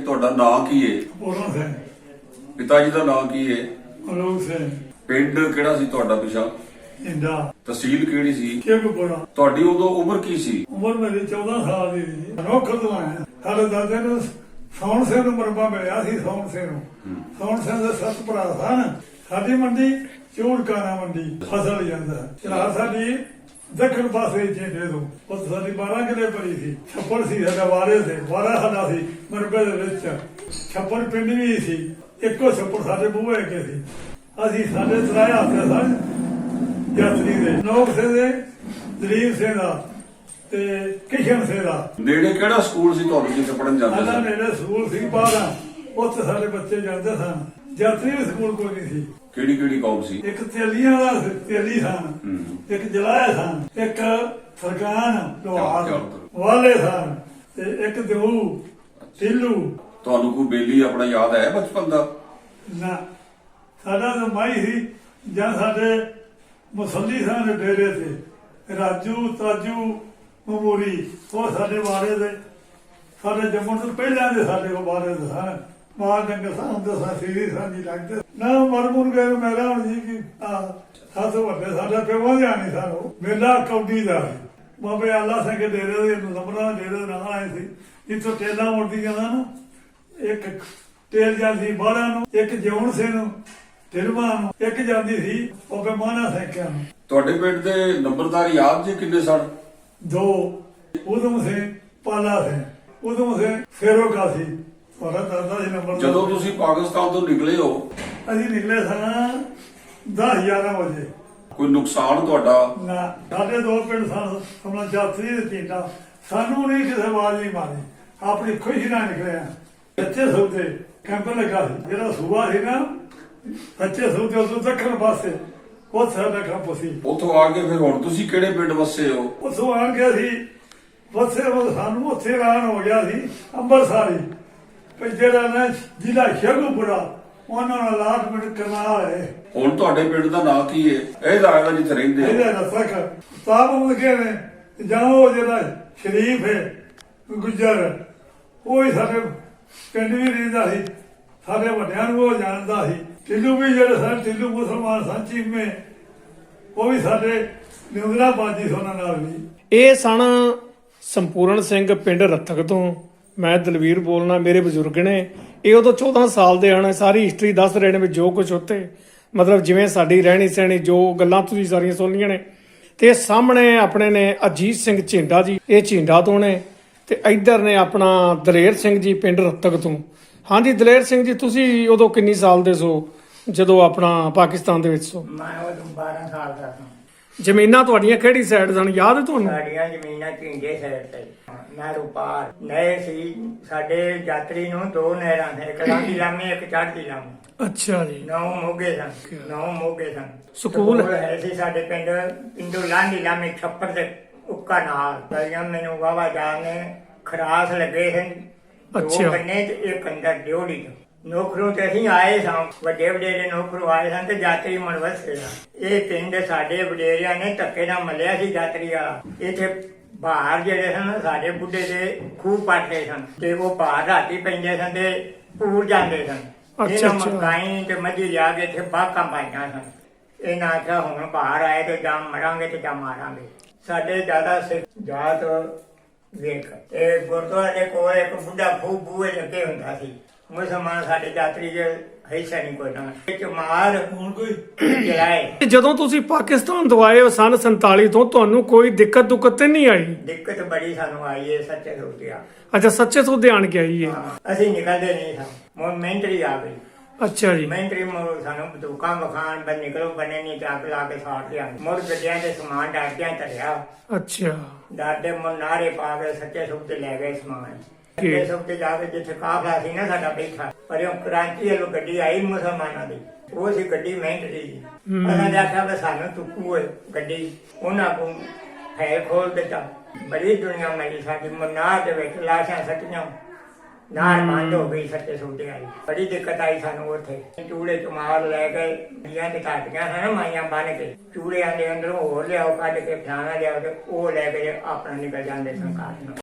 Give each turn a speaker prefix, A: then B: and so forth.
A: ਤੁਹਾਡਾ ਨਾਂ ਕੀ ਹੈ?
B: ਬੋਲੋ ਸੇ
A: ਪਿਤਾ ਜੀ ਦਾ ਨਾਂ ਕੀ ਹੈ?
B: ਅਲੋਕ ਸੇ
A: ਪਿੰਡ ਕਿਹੜਾ ਸੀ ਤੁਹਾਡਾ ਪਿਛਾ?
B: ਇੰਦਾ
A: ਤਹਿਸੀਲ ਕਿਹੜੀ ਸੀ?
B: ਸ਼ੇਖਪੁਰਾ।
A: ਤੁਹਾਡੀ ਉਦੋਂ ਉਮਰ ਕੀ ਸੀ?
B: ਉਮਰ ਮੇਰੀ 14 ਸਾਲ ਦੀ ਸੀ। ਅਨੋਖਰ ਤੋਂ ਆਇਆ। ਸਾਡੇ ਦਾਦੇ ਨੂੰ ਸੌਣ ਸਿੰਘ ਨੂੰ ਮਰਬਾ ਮਿਲਿਆ ਸੀ। ਸੌਣ ਸਿੰਘ ਨੂੰ ਸੌਣ ਸਿੰਘ ਦੇ 7 ਭਰਾ ਸਨ। ਸਾਡੀ ਮੰਡੀ ਚੂੜਕਾਣਾ ਮੰਡੀ ਫਸਲ ਜਾਂਦਾ ਚਲਾ ਸਾਡੀ ਦੱਖਣ ਪਾਸੇ ਚੇਂਦੇ ਤੋਂ ਉਹ ਸਾਡੀ 12 ਕਿਲੇ ਭਰੀ ਸੀ। ਛੱਪੜ ਸੀ ਸਾਡਾ ਵਾਰੇ ਤੇ ਵਾਰਾ ਸਾਡਾ ਸੀ ਮਰਬੇ ਦੇ ਵਿੱਚ। ਛੱਪੜ ਪਿੰਡ ਵੀ ਸੀ। ਇੱਕੋ ਛੱਪੜ ਸਾਡੇ ਬੂਹੇ ਅੱਗੇ ਸੀ। ਅਸੀਂ ਸਾਡੇ ਤਰਾਏ ਹੱਥ ਸਨ ਯਾਤਰੀ ਦੇ ਨੌਕ ਸਿੰਘ ਦੇ ਦਲੀਪ ਸਿੰਘ ਦਾ ਤੇ ਕਿਸ਼ਨ ਸਿੰਘ ਦਾ।
A: ਨੇੜੇ ਕਿਹੜਾ ਸਕੂਲ ਸੀ ਤੁਹਾਨੂੰ ਜਿੱਥੇ ਪੜਨ ਜਾਂਦੇ
B: ਸਾਡਾ
A: ਸੀ?
B: ਨੇੜੇ ਸਕੂਲ ਸੀ ਬਾਹਰ। ਉੱਥੇ ਸਾਡੇ ਬੱਚੇ ਜਾਂਦੇ ਸਨ। ਯਾਤਰੀ ਵੀ ਸਕੂਲ ਕੋਈ ਨਹੀਂ ਸੀ।
A: ਕਿਹੜੀ ਕਿਹੜੀ ਕੌਮ ਸੀ?
B: ਇੱਕ ਤੇਲੀਆਂ ਦਾ ਤੇਲੀ ਸਨ, ਇੱਕ ਜਲਾਇਆ ਸਨ, ਇੱਕ ਸਰਕਾਨ ਲੋਹਾਰ ਵਾਲੇ ਸਨ ਤੇ ਇੱਕ ਦੇਊ ਢਿੱਲੂ।
A: ਤੁਹਾਨੂੰ ਕੋਈ ਬੇਲੀ ਆਪਣਾ ਯਾਦ ਹੈ ਬਚਪਨ ਦਾ?
B: ਨਾ ਸਾਡਾ ਤਾਂ ਮਾਈ ਸੀ ਜਾਂ ਸਾਡੇ ਮੁਸੱਲੀ ਸਨ ਡੇਰੇ ਤੇ ਰਾਜੂ ਤਾਜੂ ਮਮੂਰੀ ਉਹ ਸਾਡੇ ਬਾਰੇ ਦੇ ਸਾਡੇ ਜੰਮਣ ਤੋਂ ਪਹਿਲਾਂ ਦੇ ਸਾਡੇ ਕੋਲ ਬਾਰੇ ਦੇ ਸਨ। ਮਾਰ ਡੰਗਰ ਸਾਂ ਦੇ ਸਾਥੀ ਸਾਂਝੀ ਲੱਗਦੇ ਨਾ ਮਰਮੂਰ ਗਏ ਮੇਰਾ ਹੁਣ ਜੀ ਕਿ ਸੱਤ ਵੱਡੇ ਸਾਡਾ ਪਿਓ ਜਾਣੀ ਸਾਨੂੰ ਮੇਲਾ ਕੌਡੀ ਦਾ ਬਾਬੇ ਆਲਾ ਸਿੰਘ ਡੇਰੇ ਦੇ ਨੰਬਰਾਂ ਡੇਰੇ ਦੇ ਨਾਲ ਆਏ ਸੀ। ਜਿੱਥੋਂ ਟੇਲਾਂ ਮੁੜਦੀਆਂ ਨਾ ਇੱਕ ਤੇਲ ਜਾਂਦੀ ਬਾਹਰਾਂ ਨੂੰ, ਇੱਕ ਜਿਉਣ ਸਿੰਘ ਨੂੰ ਢਿਲਵਾਂ ਨੂੰ, ਇੱਕ ਜਾਂਦੀ ਸੀ ਉਹ ਬੇਮਾਨਾ ਸੈਕਿਆਂ ਨੂੰ।
A: ਤੁਹਾਡੇ ਪਿੰਡ ਦੇ ਨੰਬਰਦਾਰ ਯਾਦ ਜੀ ਕਿੰਨੇ ਸਨ?
B: 2 ਉਦਮ ਸਿੰਘ ਪਾਲਾ ਸਿੰਘ ਉਦਮ ਸਿੰਘ ਫੇਰੋਕਾ ਸੀ। ਤੁਹਾਡਾ ਦਾਦਾ ਸੀ ਨੰਬਰ।
A: ਜਦੋਂ ਤੁਸੀਂ ਪਾਕਿਸਤਾਨ ਤੋਂ ਨਿਕਲੇ ਹੋ
B: ਅਸੀਂ ਨਿਕਲੇ ਸਨ 10-11 ਵਜੇ।
A: ਕੋਈ ਨੁਕਸਾਨ ਤੁਹਾਡਾ?
B: ਨਾ ਸਾਡੇ 2 ਪਿੰਡ ਸਨ ਆਪਣਾ ਯਾਤਰੀ ਦੇ ਪਿੰਡਾਂ। ਸਾਨੂੰ ਨਹੀਂ ਕਿਸੇ ਆਵਾਜ਼ ਨਹੀਂ ਮਾਰੀ। ਆਪਣੀ ਖੁਸ਼ੀ ਨਾਲ ਨਿਕਲੇ ਆ। ਸੱਚੇ ਸੌਦੇ ਕੈਂਪ ਲੱਗਾ ਸੀ ਜਿਹੜਾ ਸੂਬਾ ਸੀ ਨਾ ਸੱਚੇ ਸੌਦੇ ਉਸ ਦੱਖਣ ਪਾਸੇ ਉਹ ਸਾਡਾ ਕੈਂਪ ਸੀ।
A: ਉੱਥੋਂ ਆ ਕੇ ਫਿਰ ਹੁਣ ਤੁਸੀਂ ਕਿਹੜੇ ਪਿੰਡ ਵਸੇ ਹੋ?
B: ਉੱਥੋਂ ਆਣ ਕੇ ਅਸੀਂ ਵਸੇ ਸਾਨੂੰ ਉੱਥੇ ਐਲਾਨ ਹੋ ਗਿਆ ਸੀ ਅੰਮ੍ਰਿਤਸਰ ਹੀ ਵੀ ਜਿਹੜਾ ਨਾ ਜ਼ਿਲ੍ਹਾ ਸ਼ੇਖੂਪੁਰਾ ਉਹਨਾਂ ਨੂੰ ਅਲਾਟਮੈਂਟ ਕਰਨਾ ਹੈ।
A: ਹੁਣ ਤੁਹਾਡੇ ਪਿੰਡ ਦਾ ਨਾਂ ਕੀ ਹੈ? ਇਹ ਲੱਗਦਾ ਜਿੱਥੇ ਰਹਿੰਦੇ ਹੋ।
B: ਇਹਦਾ ਨਸਕ ਸਾਬ ਮੁਕੇ ਨੇ ਜਾਂ ਉਹ ਜਿਹੜਾ ਸ਼ਰੀਫ ਹੈ ਗੁੱਜਰ ਉਹ ਹੀ ਸਾਡੇ ਪਿੰਡ ਵੀ ਰਹਿੰਦਾ ਸੀ। ਸਾਡੇ ਵੱਡਿਆਂ ਨੂੰ ਉਹ ਜਾਣਦਾ ਸੀ। ਢਿੱਲੂ ਵੀ ਜਿਹੜੇ ਸਨ ਢਿੱਲੂ ਮੁਸਲਮਾਨ ਸਨ ਚੀਮੇ ਉਹ ਵੀ ਸਾਡੇ ਨਿਉਂਦਰਾ ਬਾਜੀ ਸੀ ਉਹਨਾਂ ਨਾਲ ਵੀ।
C: ਇਹ ਸਨ ਸੰਪੂਰਨ ਸਿੰਘ ਪਿੰਡ ਰੱਤਕ ਤੋਂ। ਮੈਂ ਦਲਵੀਰ ਬੋਲਣਾ। ਮੇਰੇ ਬਜ਼ੁਰਗ ਨੇ ਇਹ ਉਦੋਂ 14 ਸਾਲ ਦੇ ਹਨ। ਸਾਰੀ ਹਿਸਟਰੀ ਦੱਸ ਰਹੇ ਨੇ ਵੀ ਜੋ ਕੁਝ ਉੱਤੇ ਮਤਲਬ ਜਿਵੇਂ ਸਾਡੀ ਰਹਿਣੀ ਸਹਿਣੀ ਜੋ ਗੱਲਾਂ ਤੁਸੀਂ ਸਾਰੀਆਂ ਸੁਣੀਆਂ ਨੇ। ਤੇ ਸਾਹਮਣੇ ਆਪਣੇ ਨੇ ਅਜੀਤ ਸਿੰਘ ਝਿੰਡਾ ਜੀ, ਇਹ ਝਿੰਡਾ ਤੋਂ ਨੇ। ਤੇ ਇੱਧਰ ਨੇ ਆਪਣਾ ਦਲੇਰ ਸਿੰਘ ਜੀ ਪਿੰਡ ਰੱਤਕ ਤੋਂ। ਹਾਂਜੀ ਦਲੇਰ ਸਿੰਘ ਜੀ, ਤੁਸੀਂ ਉਦੋਂ ਕਿੰਨੀ ਸਾਲ ਦੇ ਸੋ ਜਦੋਂ ਆਪਣਾ ਪਾਕਿਸਤਾਨ ਦੇ ਵਿੱਚ ਸੋ?
D: ਮੈਂ ਉਦੋਂ 12 ਸਾਲ ਦਾ ਸਾਂ।
C: ਜ਼ਮੀਨਾਂ ਤੁਹਾਡੀਆਂ ਕਿਹੜੀ ਸਾਈਡ ਸਨ ਯਾਦ ਹੈ ਤੁਹਾਨੂੰ?
D: ਸਾਡੀਆਂ ਜ਼ਮੀਨਾਂ ਝਿੰਡੇ ਸਾਈਡ ਤੇ ਨਹਿਰੂ ਪਾਰ ਨਹਿਰ ਸੀ। ਸਾਡੇ ਯਾਤਰੀ ਨੂੰ 2 ਨਹਿਰਾਂ ਸੀ, ਇੱਕ ਲਾਂਘੀ ਲਾਮੀ ਇੱਕ ਚੜ੍ਹਦੀ ਲਾਮੀ।
C: ਅੱਛਾ ਜੀ।
D: 9 ਮੋਗੇ ਸਨ। 9 ਮੋਗੇ ਸਨ।
C: ਸਕੂਲ
D: ਹੈ ਸੀ ਸਾਡੇ ਪਿੰਡ ਪਿੰਡੋਂ ਲਾਂਘੀ ਲਾਮੀ ਛੱਪੜ ਦੇ ਉੱਕਾ ਨਾਲ ਦਰਿਆ ਮੈਨੂੰ ਵਾਵਾ ਜਾਣ ਨੇ ਖਰਾਸ ਲੱਗੇ ਸਨ। 2 ਕੰਨੇ ਤੇ ਇੱਕ ਅੰਦਰ ਡਿਓੜੀ ਨੌਕਰੋਂ ਤੇ ਅਸੀਂ ਆਏ ਸਾਂ। ਵੱਡੇ ਵਡੇਰੇ ਨੌਕਰੋਂ ਆਏ ਸਨ ਤੇ ਯਾਤਰੀ ਮਨ ਵਸੇ ਸਨ। ਇਹ ਪਿੰਡ ਸਾਡੇ ਵਡੇਰਿਆਂ ਨੇ ਧੱਕੇ ਨਾਲ ਮੱਲਿਆ ਸੀ ਯਾਤਰੀ ਵਾਲਾ। ਇੱਥੇ ਬਾਹਰ ਜਿਹੜੇ ਸਨ ਸਾਡੇ ਬੁੱਢੇ ਦੇ ਖੂਹ ਪਾਟੇ ਸਨ ਤੇ ਉਹ ਬਾਹਰ ਰਾਤੀ ਪੈਂਦੇ ਸਨ ਤੇ ਪੂਰ ਜਾਂਦੇ ਸਨ। ਇਹਨਾਂ ਮਕਾਈ ਤੇ ਮੱਝੀ ਲਿਆ ਕੇ ਇੱਥੇ ਬਾਕਾਂ ਪਾਈਆਂ ਸਨ। ਇਹਨਾਂ ਆਖਿਆ ਹੁਣ ਬਾਹਰ ਆਏ ਤੇ ਜਾਂ ਮਰਾਂਗੇ ਤੇ ਜਾਂ ਮਾਰਾਂਗੇ। ਸਾਡੇ ਜ਼ਿਆਦਾ ਸਿੱਖ ਜਾਤ ਵੇਖ ਇਹ ਗੁਰਦੁਆਰੇ ਕੋਲ ਇੱਕ ਬੁੱਢਾ ਖੂਹ ਬੂਹੇ ਲੱਗੇ ਹੁੰਦਾ ਸੀ। ਮੁਸਲਮਾਨ ਸਾਡੇ ਯਾਤਰੀ ਦੇ ਹਿੱਸਾ ਨਹੀਂ ਕੋਈ ਨਾ ਵਿੱਚ ਮਾਰ ਹੁਣ ਕੋਈ ਜਲਾਏ।
C: ਜਦੋਂ ਤੁਸੀਂ ਪਾਕਿਸਤਾਨ ਤੋਂ ਆਏ ਹੋ ਸਨ 47 ਤੋਂ, ਤੁਹਾਨੂੰ ਕੋਈ ਦਿੱਕਤ ਦੁੱਕਤ ਤੇ ਨਹੀਂ ਆਈ?
D: ਦਿੱਕਤ ਬੜੀ ਸਾਨੂੰ ਆਈ ਹੈ ਸੱਚੇ ਸੌਦਿਆ।
C: ਅੱਛਾ ਸੱਚੇ ਸੌਦੇ ਆਣ ਕੇ ਆਈ ਹੈ।
D: ਅਸੀਂ ਨਿਕਲਦੇ ਨਹੀਂ ਸਾਂ। ਮੈਂਟਰੀ ਆ ਗਈ।
C: ਅੱਛਾ ਜੀ।
D: ਮੈਂਟਰੀ ਸਾਨੂੰ ਬੰਦੂਕਾਂ ਵਿਖਾਣ ਪਰ ਨਿਕਲੋ ਬਣੇ ਨਹੀਂ ਤੇ ਅੱਗ ਲਾ ਕੇ ਸਾੜ ਲਿਆ। ਮੁੜ ਗੱਡੀਆਂ ਤੇ ਸਮਾਨ ਡਾਟਿਆਂ ਧਰਿਆ।
C: ਅੱਛਾ।
D: ਡਾਟੇ ਨਾਰੇ ਪਾ ਕੇ ਸੱਚੇ ਸੌਦੇ ਲੈ ਗਏ ਸਮਾਨ। ਸੱਚੇ ਸੌਦੇ ਜਾ ਕੇ ਜਿੱਥੇ ਕਾਫਲਾ ਸੀ ਨਾ ਸਾਡਾ ਬੈਠਾ ਪਰ ਉਹ ਕਰਾਚੀ ਵੱਲੋਂ ਗੱਡੀ ਆਈ ਮੁਸਲਮਾਨਾਂ ਦੀ। ਉਹ ਸੀ ਗੱਡੀ ਮੈਂਟਰੀ ਦੀ। ਉਹਨਾਂ ਨੇ ਆਖਿਆ ਵੀ ਸਾਨੂੰ ਤੁੱਕੂ ਹੈ ਗੱਡੀ। ਉਹਨਾਂ ਕੋਲ ਫੈਲ ਖੋਲ ਦਿੱਤਾ। ਬੜੀ ਦੁਨੀਆ ਮਿਲੀ ਸਾਡੀ ਮਨਾਰ ਦੇ ਵਿੱਚ ਲਾਸ਼ਾਂ ਸੱਟੀਆਂ। ਨਾਰ ਬੰਦ ਹੋ ਗਈ ਸੱਚੇ ਸੌਦੇ ਆਈ। ਬੜੀ ਦਿੱਕਤ ਆਈ ਸਾਨੂੰ ਉੱਥੇ। ਚੂੜੇ ਚਮਾਰ ਲੈ ਕੇ ਦੀਆਂ ਤੇ ਕਾਟੀਆਂ ਹਨ ਮਾਈਆਂ ਬੰਨ ਕੇ ਚੂੜਿਆਂ ਦੇ ਅੰਦਰੋਂ ਹੋਰ ਲਿਆਓ ਕੱਢ ਕੇ ਫਲਾਣਾ ਲਿਆਓ ਤੇ ਉਹ ਲੈ ਕੇ ਆਪਣਾ ਨਿਕਲ ਜਾਂਦੇ ਸੰਕਾਰ ਨੂੰ।